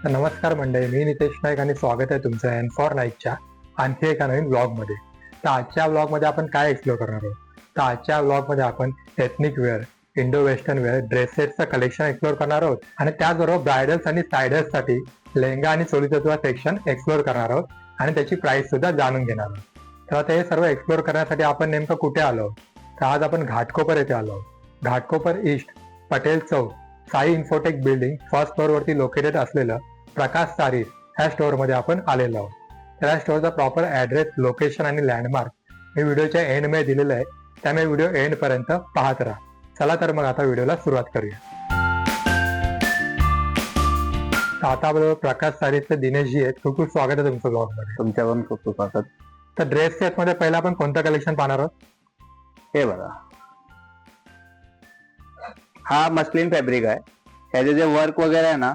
तर नमस्कार मंडळी, मी नितेश नाईक आणि स्वागत आहे तुमचं एन फॉर नाईकच्या आणखी एका नवीन व्लॉगमध्ये. तर आजच्या व्लॉगमध्ये आपण काय एक्सप्लोर करणार आहोत? तर आजच्या व्लॉगमध्ये आपण ethnic wear, Indo western wear, ड्रेसेसचं कलेक्शन एक्सप्लोर करणार आहोत आणि त्याचबरोबर ब्रायडल्स आणि सायडर्ससाठी लेहंगा आणि चोलीचा सेक्शन एक्सप्लोर करणार आहोत आणि त्याची प्राइस सुद्धा जाणून घेणार आहोत. तर आता हे सर्व एक्सप्लोर करण्यासाठी आपण नेमकं कुठे आलो? तर आज आपण घाटकोपर येथे आलो. Ghatkopar east, Patel Chowk, Sai Infotech building first floor वरती लोकेटेड असलेलं प्रकाश सारीस ह्या स्टोअर मध्ये आपण आलेलो आहोत. तर या स्टोअरचा प्रॉपर ऍड्रेस, लोकेशन आणि लँडमार्क मी व्हिडिओच्या एंड मध्ये दिलेलं आहे, त्यामुळे व्हिडिओ एंड पर्यंत पाहत राहा. चला तर मग आता व्हिडिओला सुरुवात करूया. आता बरोबर प्रकाश सारीसचे दिनेशजी आहेत. खूप खूप स्वागत आहे तुमचं ब्लॉग मध्ये. तुमच्या पण खूप खूप स्वागत. तर ड्रेस सेट मध्ये पहिला आपण कोणतं कलेक्शन पाहणार आहोत? हे बघा, हा मस्लिन फॅब्रिक आहे. ह्याचे जे वर्क वगैरे आहे ना,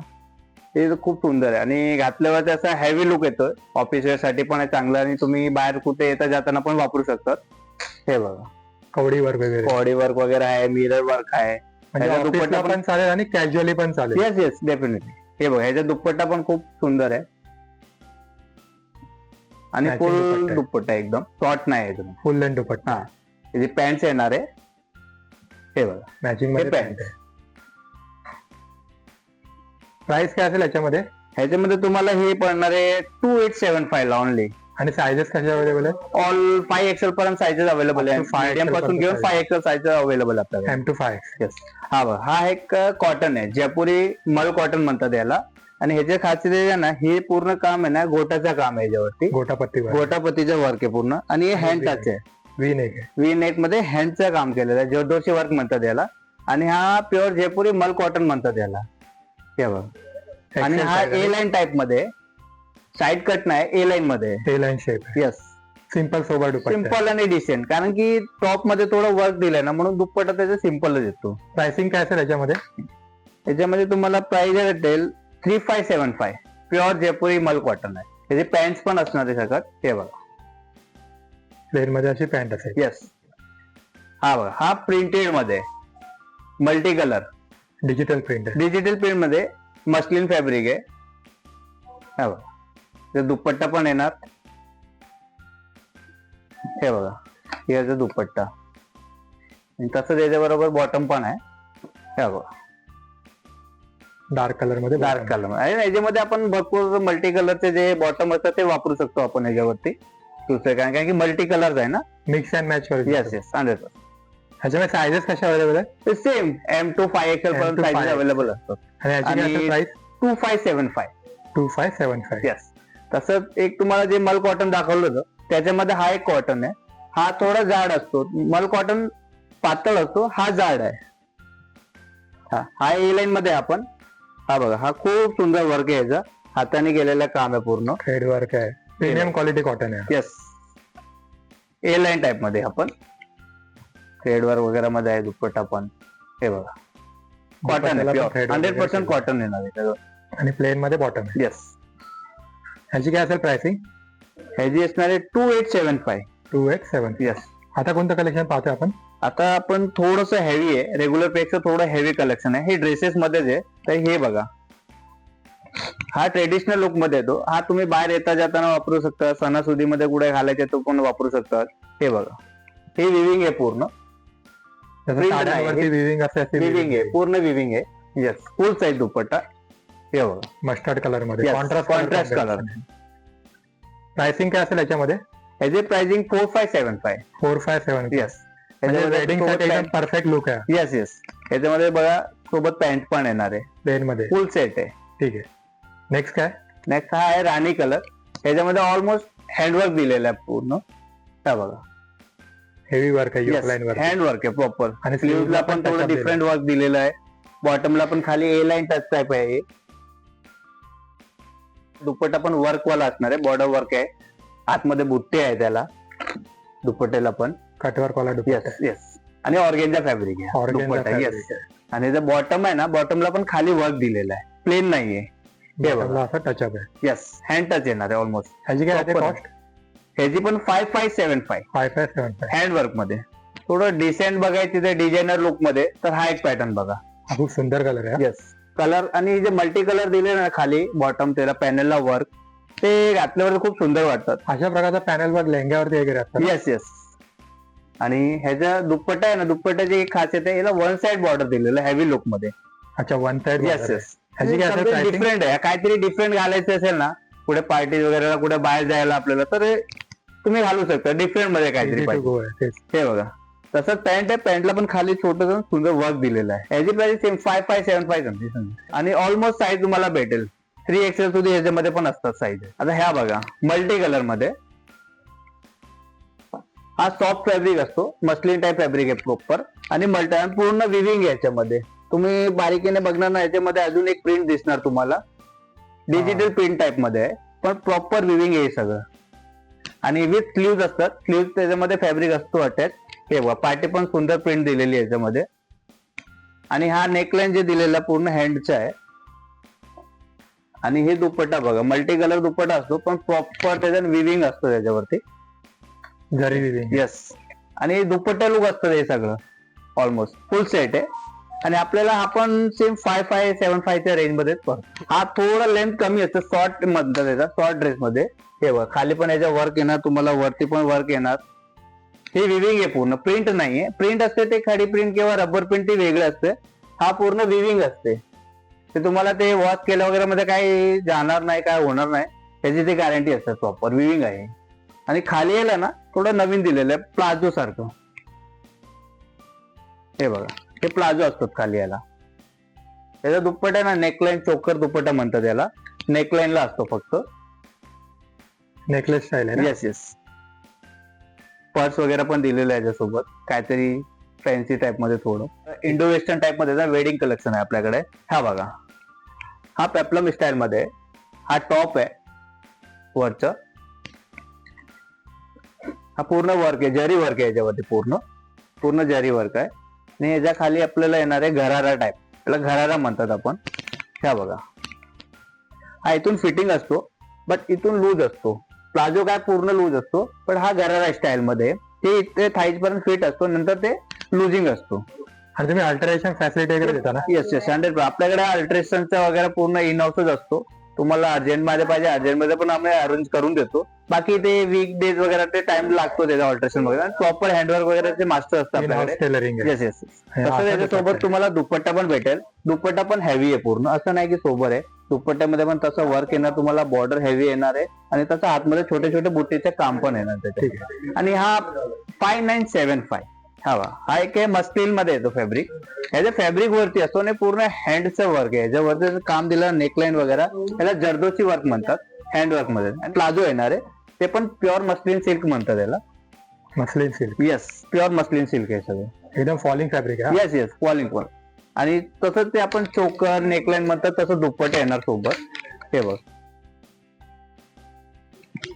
ते खूप सुंदर आहे आणि घातल्यावर त्याचा हेवी लुक येतोय. ऑफिस वेअर साठी पण आहे चांगलं आणि तुम्ही बाहेर कुठे येता जाताना पण वापरू शकतात. हे बघा, कवडी वर्क वगैरे, बॉडी वर्क वगैरे आहे, मिरर वर्क आहे. म्हणजे दुपट्टा पण चालेल आणि कॅज्युअली पण चालेल. Yes yes, definitely. हे बघा, ह्याचा दुपट्टा पण खूप सुंदर आहे आणि फुल दुपट्टा, एकदम शॉर्ट नाही आहे, फुल लेंथ दुपट्टा. हा, त्याची पॅन्ट येणार आहे. हे बघा, मॅचिंग मध्ये पॅन्ट आहे. प्राइस काय असेल याच्यामध्ये? ह्याच्यामध्ये तुम्हाला हे पडणार आहे 2875 ला ओनली. आणि सायझेस कसे अवेलेबल आहेत? ऑल 5XL पर्यंत साईजेस अवेलेबल आहे. 5 पासून घेऊन 5XL साईज अवेलेबल आपल्याला. M to 5. येस. हा बघा, हा एक कॉटन आहे, जयपुरी मल कॉटन म्हणतात याला. आणि ह्याचे खासियत आहे ना, हे पूर्ण काम आहे ना, गोटाचं काम आहे याच्यावरती. गोटापतीचं वर्क आहे पूर्ण आणि हे हँड टच आहे. वी नेक आहे. वी नेक मध्ये हँडचं काम केलेलं आहे, जरदोशी वर्क म्हणतात याला. आणि हा प्युअर जयपुरी मल कॉटन म्हणतात याला. हे बघा, आणि हा ए लाईन टाइप मध्ये, साईड कट नाही, ए लाईन मध्ये, A line shape. Yes. Simple sober dupatta, simple आणि डिसेंट, कारण की टॉप मध्ये थोडं वर्क दिलंय ना, म्हणून दुपट्टा त्याचा सिंपलच येतो. प्राइसिंग काय असेल याच्यामध्ये? याच्यामध्ये तुम्हाला प्राइस भेटेल 3575. प्युअर जयपुरी मल कॉटन आहे. त्याची पॅन्ट पण असणार आहे सगळं. हे बघा, प्लेन मध्ये अशी पॅन्ट असेल. येस. हा बघा, हा प्रिंटेड मध्ये मल्टी कलर डिजिटल प्रिंट आहे. डिजिटल प्रिंट मध्ये मस्लिन फॅब्रिक आहे. हा बघा, ते दुपट्टा पण येणार. हे बघा, याचा दुपट्टा, तसंच याच्याबरोबर बॉटम पण आहे. हे बघा, डार्क कलर मध्ये. डार्क कलर आणि याच्यामध्ये आपण भरपूर मल्टी कलरचे जे बॉटम असतात ते वापरू शकतो आपण याच्यावरती. दुसरे कारण की मल्टी कलर आहे ना, मिक्स अँड मॅच करू. Yes yes, 100%. ह्याच्यामध्ये सायझेस कशा अवेलेबल आहे? सेम M to 5XL पर्यंत साईज अवेलेबल असतात. आणि याची प्राइस 2575. 2575. येस. तसंच एक तुम्हाला जे मल कॉटन दाखवलं होतं, त्याच्यामध्ये हा एक कॉटन आहे. हा थोडा जाड असतो. मल कॉटन पातळ असतो, हा जाड आहे. हा ए लाईन मध्ये आपण. हा बघा, हा खूप सुंदर वर्क आहे याचा, हाताने केलेलं काम आहे पूर्ण. थ्रेड वर्क आहे, प्रीमियम क्वालिटी कॉटन आहे. येस. ए लाईन टाइप मध्ये आपण थ्रेड वर्क वगैरे मध्ये आहे दुपट्टा पण. हे बघा, कॉटन आहे, 100% कॉटन येणार आहे. आणि प्लेन मध्ये बॉटम आहे. येस. ह्याची काय असेल प्राइसिंग? ह्याची असणार आहे 2875. 2875. येस. आता कोणतं कलेक्शन पाहतोय आपण? आता आपण थोडस हेवी आहे, रेग्युलर पेक्षा थोडं हेवी कलेक्शन आहे. हे ड्रेसेस मध्येच आहे. तर हे बघा, हा ट्रेडिशनल लुक मध्ये येतो. हा तुम्ही बाहेर येता जाताना वापरू शकता, सणासुदीमध्ये कुठे घालायचे तो पण वापरू शकतात. हे बघा, हे विविंग आहे पूर्ण. विविंग विविंग आहे, पूर्ण विविंग आहे. येस. फुल साईज दुपट्टा. हे बघा, मस्टर्ड कलर मध्ये, कॉन्ट्रास्ट कलर. प्राइसिंग काय असेल याच्यामध्ये? ह्याचे प्राइसिंग 4575. 4575. येस. वेडिंग साठी एकदम परफेक्ट लुक आहे. Yes yes. ह्याच्यामध्ये बघा, सोबत पॅन्ट पण येणार आहे, प्लेन मध्ये, फुल सेट आहे. ठीक आहे. नेक्स्ट काय? नेक्स्ट हा आहे राणी कलर. ह्याच्यामध्ये ऑलमोस्ट हँडवर्क दिलेलं आहे पूर्ण. हा बघा, हेवी वर्क आहे, हँडवर्क आहे प्रॉपर. आणि स्लीव्हला पण थोडं डिफरंट वर्क दिलेलं आहे. बॉटमला पण खाली ए लाईन टच टाइप आहे. दुपट्टा पण वर्क वाला असणार आहे, बॉर्डर वर्क आहे. आतमध्ये बुट्टे आहे त्याला, दुपट्ट्याला पण कटवर्क वाला दुपट्टा. Yes yes. आणि ऑर्गेन्झा फॅब्रिक आहे दुपट्टा. येस. आणि जो बॉटम आहे ना, बॉटमला पण खाली वर्क दिलेला आहे, प्लेन नाहीये. असं टचअप आहे. येस, हँड टच येणार आहे ऑलमोस्ट. ह्याची काय कॉस्ट? ह्याची पण 5575. 5575. हँड वर्क मध्ये. थोडं डिसेंट बघायची ते डिझायनर लुक मध्ये, तर हा एक पॅटर्न बघा. खूप सुंदर कलर आहे. येस. कलर आणि जे मल्टी कलर दिले ना खाली बॉटम त्याला पॅनलला वर्क, ते घातल्यावर खूप सुंदर वाटतात. अशा प्रकारचा पॅनलवर लेहंग्यावरती वगैरे असतं. Yes yes. आणि ह्याचा दुपट्टा आहे ना, दुपट्ट्याची एक खासियत आहे, याला वन साइड बॉर्डर दिलेलं हेवी लुक मध्ये. अच्छा, वन साइड. Yes yes. ह्याची काय असेल pricing? डिफरंट आहे, काहीतरी डिफरंट घालायचं असेल ना पुढे पार्टी वगैरे कुठे बाहेर जायला आपल्याला, तर हे तुम्ही घालू शकता डिफरंट मध्ये काहीतरी Easy to पाहिजे. go आहे, तेच. हे बघा तसंच पॅन्ट आहे, पॅन्टला पण खाली छोटं सुंदर वर्क दिलेलं आहे. याची प्राइस सेम 5575 समथिंग. आणि ऑलमोस्ट साईज तुम्हाला भेटेल 3XL सुद्धा ह्याच्यामध्ये पण असतात साईज. आता ह्या बघा मल्टी कलर मध्ये, हा सॉफ्ट फॅब्रिक असतो, मस्लिन टाईप फॅब्रिक आहे प्रॉपर. आणि मल्टी पूर्ण विविंग याच्यामध्ये तुम्ही बारीकीने बघणार ना, याच्यामध्ये अजून एक प्रिंट दिसणार तुम्हाला, डिजिटल प्रिंट टाईप मध्ये आहे, पण प्रॉपर विविंग आहे सगळं. आणि विथ स्लीव्ह असतात, स्लीव्ह त्याच्यामध्ये फॅब्रिक असतो अटॅच. हे बघा पार्टी पण सुंदर प्रिंट दिलेली आहे याच्यामध्ये. आणि हा नेकलाईन जे दिलेला पूर्ण हँडचा आहे. आणि हे दुपट्टा बघा मल्टी कलर दुपट्टा असतो, पण प्रॉपर त्याच्यात विविंग असतो त्याच्यावरती. जरी विविंग. येस. आणि दुपट्टा लुक असतं हे सगळं ऑलमोस्ट फुल सेट आहे. आणि आपल्याला आपण सेम 5575च्या रेंज मध्ये पडतो. हा थोडा लेंथ कमी असतो, शॉर्ट म्हणतात त्याचा, शॉर्ट ड्रेस मध्ये. हे बघा खाली पण याच्या वर्क येणार तुम्हाला, वरती पण वर्क येणार. हे विविंग आहे पूर्ण, प्रिंट नाहीये. प्रिंट असते ते खडी प्रिंट किंवा रबर प्रिंट ती वेगळी असते. हा पूर्ण विविंग असते, ते तुम्हाला ते वॉश केल्या वगैरे मध्ये काही जाणार नाही, काय होणार नाही, त्याची ती गॅरंटी असते. प्रॉपर विविंग आहे. आणि खाली यायला ना थोडं नवीन दिलेलं आहे प्लाझो सारखं. हे बघा हे प्लाझो असतात खाली याला. त्याचा दुपट्टा ना नेकलाईन चोकर दुपट्टा म्हणतात याला, नेकलाईनला असतो फक्त. नेकलेस स्टाईल आहे. Yes yes. पर्स वगैरे पण दिलेलं आहे याच्यासोबत, काहीतरी फॅन्सी टाइप मध्ये, थोडं इंडो वेस्टर्न टाइप मध्ये वेडिंग कलेक्शन आहे आपल्याकडे. हा बघा हा पेप्लम स्टाईल मध्ये आहे. हा टॉप आहे वरचं, हा पूर्ण वर्क आहे, जरी वर्क आहे याच्यावरती, पूर्ण जरी वर्क आहे. आणि याच्या खाली आपल्याला येणार आहे घरारा टाइप, त्याला घरारा म्हणतात आपण. ह्या बघा हा इथून फिटिंग असतो, बट इथून लूज असतो. प्लाझो काय पूर्ण लूज असतो, पण हा घरारा स्टाईल मध्ये ते इथे थाईज पर्यंत फिट असतो, नंतर ते लुजिंग असतो. आणि तुम्ही अल्टरेशन फॅसिलिटी वगैरे देता ना? Yes yes 100%. आपल्याकडे अल्ट्रेशनचा वगैरे पूर्ण इन हाऊसच असतो. तुम्हाला अर्जंट मध्ये पाहिजे अर्जंट मध्ये पण आम्ही अरेंज करून देतो. बाकी ते वीक डेज वगैरे ते टाइम लागतो त्याचा अल्ट्रेशन वगैरे. प्रॉपर हँडवर्क वगैरे मास्टर असतं आपल्याकडे. टेलरिंग. Yes yes. तसं त्याच्यासोबत तुम्हाला दुपट्टा पण भेटेल. दुपट्टा पण हेवी आहे पूर्ण, असं नाही की सोबर आहे. दुपट्ट्यामध्ये पण तसं वर्क येणार तुम्हाला, बॉर्डर हेवी येणार आहे. आणि तसं आतमध्ये छोटे छोटे बुट्टीचे काम पण येणार त्याचे. आणि हा 5975. हा एक मस्लिन मध्ये येतो फॅब्रिक. ह्याच्या फॅब्रिक वरती असतो आणि पूर्ण हँडचं वर्क आहे. याच्यावरती काम दिलं नेकलाईन वगैरे, याला जर्दोसी वर्क म्हणतात हँड वर्क मध्ये. आणि प्लाझो येणार आहे, ते पण प्युअर मस्लिन सिल्क म्हणतात याला. Muslin silk. Yes pure muslin silk आहे सगळं, एकदम फॉलिंग फॅब्रिक आहे. येस येस फॉलिंग पण. आणि तसंच ते आपण चोकर नेकलाईन म्हणतात तसं दुपट्टा येणार सोबत. हे बघ.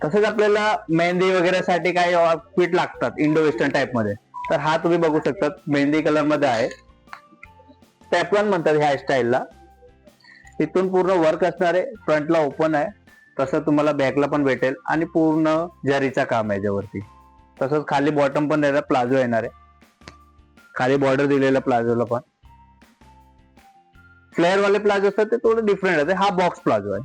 तसंच आपल्याला मेहंदी वगैरे साठी काही आउटफिट लागतात इंडो वेस्टर्न टाइप मध्ये, तर हा तुम्ही बघू शकता मेहंदी कलर मध्ये आहे. स्टेपवन म्हणतात ह्या स्टाईलला. इथून पूर्ण वर्क असणार आहे, फ्रंटला ओपन आहे, तसं तुम्हाला बॅकला पण भेटेल. आणि पूर्ण जरीचा काम आहे याच्यावरती. तसंच खाली बॉटम पण द्यायला प्लाझो येणार आहे, खाली बॉर्डर दिलेला प्लाझोला पण. फ्लेअर वाले प्लाझो असतात ते थोडं डिफरंट आहे. हा बॉक्स प्लाझो आहे.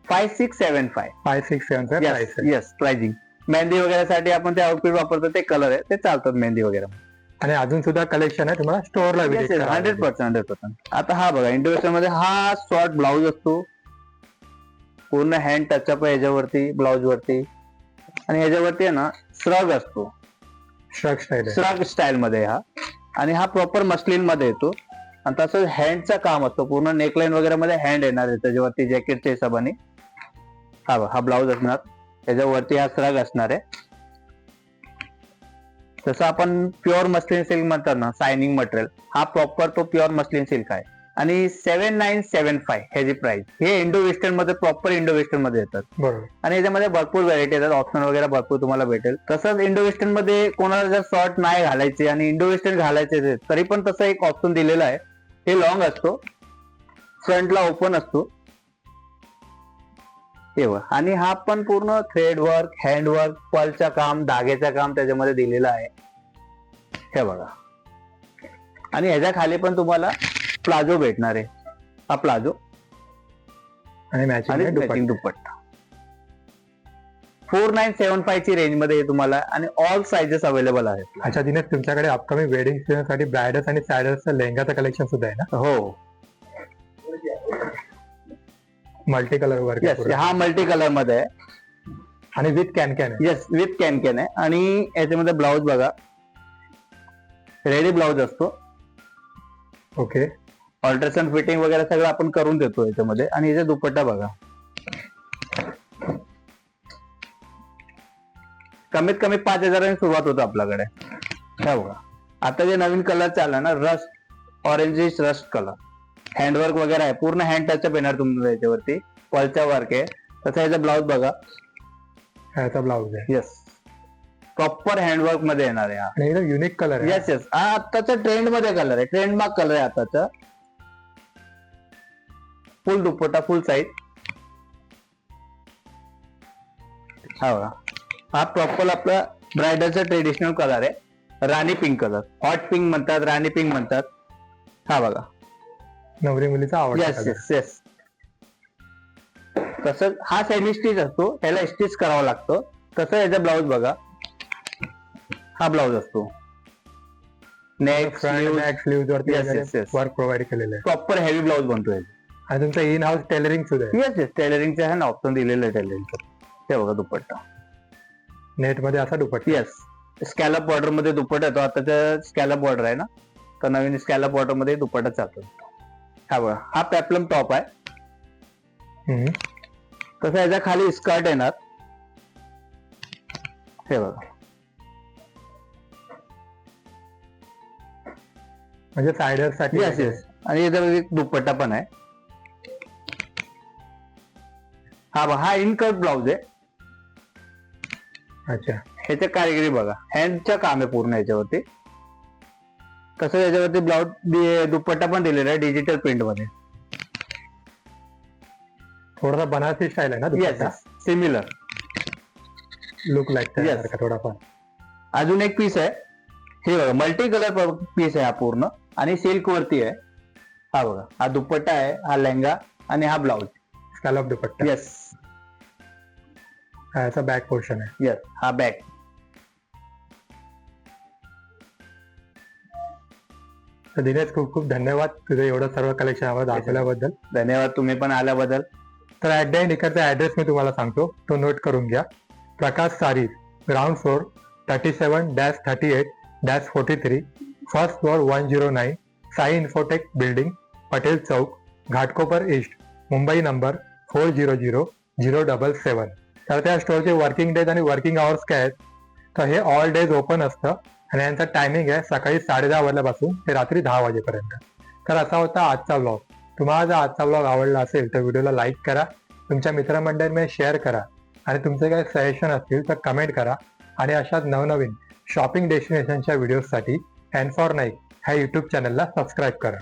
5675. 5675. Yes pricing. मेहंदी वगैरे साठी आपण ते आउटफिट वापरतो, ते कलर आहे ते चालतात मेहंदी वगैरे. आणि अजून सुद्धा कलेक्शन आहे, तुम्हाला स्टोअरला विजिट करा. 100%. आता हा बघा इंडोवेस्टर्न मध्ये हा शॉर्ट ब्लाउज असतो, पूर्ण हँड टचअप आहे याच्यावरती ब्लाउज वरती. आणि ह्याच्यावरती आहे ना श्रग असतो, श्रग स्टाईल. श्रग स्टाईल मध्ये हा. आणि हा प्रॉपर मस्लिन मध्ये येतो. आणि तसंच हँडचं काम असतो, पूर्ण नेकलाईन वगैरे मध्ये हँड येणार आहे त्याच्यावरती जॅकेटच्या हिशोबाने. हा ब्लाउज असणार, त्याच्यावरती हा श्रग असणार आहे. जसं आपण प्युअर मस्लिन सिल्क म्हणतात ना, शायनिंग मटेरियल, हा प्रॉपर तो प्युअर मस्लिन सिल्क आहे. आणि 7975 ह्याची प्राइस. हे इंडो वेस्टर्न मध्ये, प्रॉपर इंडो वेस्टर्न मध्ये येतात. बरोबर. आणि याच्यामध्ये भरपूर व्हरायटी येतात, ऑप्शन वगैरे भरपूर तुम्हाला भेटेल. तसंच इंडो वेस्टर्न मध्ये कोणाला जर शॉर्ट नाही घालायचे आणि इंडो वेस्टर्न घालायचे तरी पण तसं एक ऑप्शन दिलेला आहे. हे लॉंग असतो, फ्रंटला ओपन असतो. आणि हा पण पूर्ण थ्रेड वर्क, हँड वर्क, पलचं काम, धाग्याचं काम त्याच्यामध्ये दिलेलं आहे. हे बघा. आणि ह्याच्या खाली पण तुम्हाला प्लाझो भेटणार आहे. हा प्लाझो आणि आणि मॅचिंग मॅचिंग दुपट्टा. 4975 ची रेंज मध्ये हे तुम्हाला आणि ऑल साइजेस अवेलेबल आहेत. अच्छा दिनेश, तुमच्याकडे अपकमिंग वेडिंग सीझन साठी ब्रायडल्स आणि सॅडल्सचं लेहंगाचं कलेक्शन सुद्धा आहे ना? हो मल्टी कलर वर्क येस, हा मल्टी कलर मध्ये आहे. आणि विथ कॅन आहे. येस, विथ कॅन आहे. आणि याच्यामध्ये ब्लाऊज बघा, रेडी ब्लाऊज असतो. ओके. ऑल्ट्रेशन फिटिंग वगैरे सगळं आपण करून देतो याच्यामध्ये. आणि याचा दुपट्टा बघा, कमीत कमी 5,000 सुरुवात होतो आपल्याकडे. हे बघा, आता जे नवीन कलर चालला ना, rust orangish rust colour, handwork वगैरे आहे, पूर्ण हँड टचअप येणार तुम्हाला याच्यावरती, पॉलचा वर्क आहे. तसं याचा ब्लाऊज बघा, ह्याचा ब्लाऊज आहे. येस, प्रॉपर हँडवर्क मध्ये येणार आहे. आणि एकदम युनिक कलर आहे. येस येस, हा आत्ताचा ट्रेंड मध्ये कलर आहे, ट्रेंड मार्क कलर आहे आताचा. फुल दुपट्टा, फुल साईज. हा बघा, हा प्रॉपर आपला ब्रायडलचा ट्रेडिशनल कलर आहे, राणी पिंक कलर, हॉट पिंक म्हणतात, राणी पिंक म्हणतात. हा बघा, नवरी मुलीचा आवडता येस कलर. Yes yes. तसंच हा सेमी स्टिच असतो, त्याला स्टिच करावा लागतो. तसं याचा ब्लाऊज बघा, हा ब्लाऊज असतो, नेक बॅक स्लीव्ह वरती Yes, yes, yes. Work provide केलेलं आहे. प्रॉपर हेवी ब्लाऊज बनतोय. आणि तुमचं इन हाऊस टेलरिंग सुद्धा आहे. येस येस, टेलरिंगचे आहे ना, ऑप्शन दिलेलं आहे टेलरिंगचं. ते बघा दुपट्टा, नेट मध्ये असा दुपट्टा. येस, स्कॅलप बॉर्डर मध्ये दुपट्टा येतो. आताचा स्कॅलप बॉर्डर आहे ना, तर नवीन स्कॅलप बॉर्डर मध्ये दुपट्टा चालतो. हा बघा, हा पेप्लम टॉप आहे. हम्म. तसं याच्या खाली स्कर्ट येणार. हे बघा, म्हणजे सायडर साठी. Yes yes. आणि याचा एक दुपट्टा पण आहे. हा बघा, हा इनकट ब्लाऊज आहे. अच्छा. ह्याच्या कारिगिरी बघा, हँडचं काम आहे पूर्ण याच्यावरती. तसं याच्यावरती ब्लाऊज दुपट्टा पण दिलेला आहे डिजिटल प्रिंट मध्ये. थोडासा बनारसी स्टाईल आहे ना येस दुपट्टा. सिमिलर. Look like Yes. थोडाफार. अजून एक पीस आहे, हे बघा, मल्टी कलर पीस आहे हा पूर्ण, आणि सिल्क वरती आहे. हा बघा, हा दुपट्टा आहे, हा लेहंगा आणि हा ब्लाऊज. स्कॅलप दुपट्टा. येस ह्याचा बॅक पोर्शन आहे. येस, हा बॅक. तर दिनेश, खूप खूप धन्यवाद तुझं एवढं सर्व कलेक्शन आम्हाला दाखवल्याबद्दल. धन्यवाद तुम्ही पण आल्याबद्दल. तर ऍट द एंड इकडचा ऍड्रेस मी तुम्हाला सांगतो, तो नोट करून घ्या. Prakash Sarees, ground floor 37-38-43, first floor 109, Sai Infotech building, Patel Chowk, Ghatkopar east, Mumbai number 400007. तर त्या स्टोअरचे वर्किंग डेज आणि वर्किंग आवर्स काय आहेत, तर हे ऑल डेज ओपन असतं. आणि यांचा टायमिंग आहे सकाळी 10:30 वाजल्यापासून ते रात्री 10 वाजेपर्यंत. तर असा होता आजचा व्लॉग. तुम्हाला जर आजचा व्लॉग आवडला असेल तर व्हिडिओला लाईक करा, तुमच्या मित्रमंडळींमध्ये शेअर करा, आणि तुमचे काही सजेशन असतील तर कमेंट करा. आणि अशाच नवनवीन शॉपिंग डेस्टिनेशनच्या व्हिडिओसाठी अँड फॉर नाईक ह्या युट्यूब चॅनलला सबस्क्राईब करा.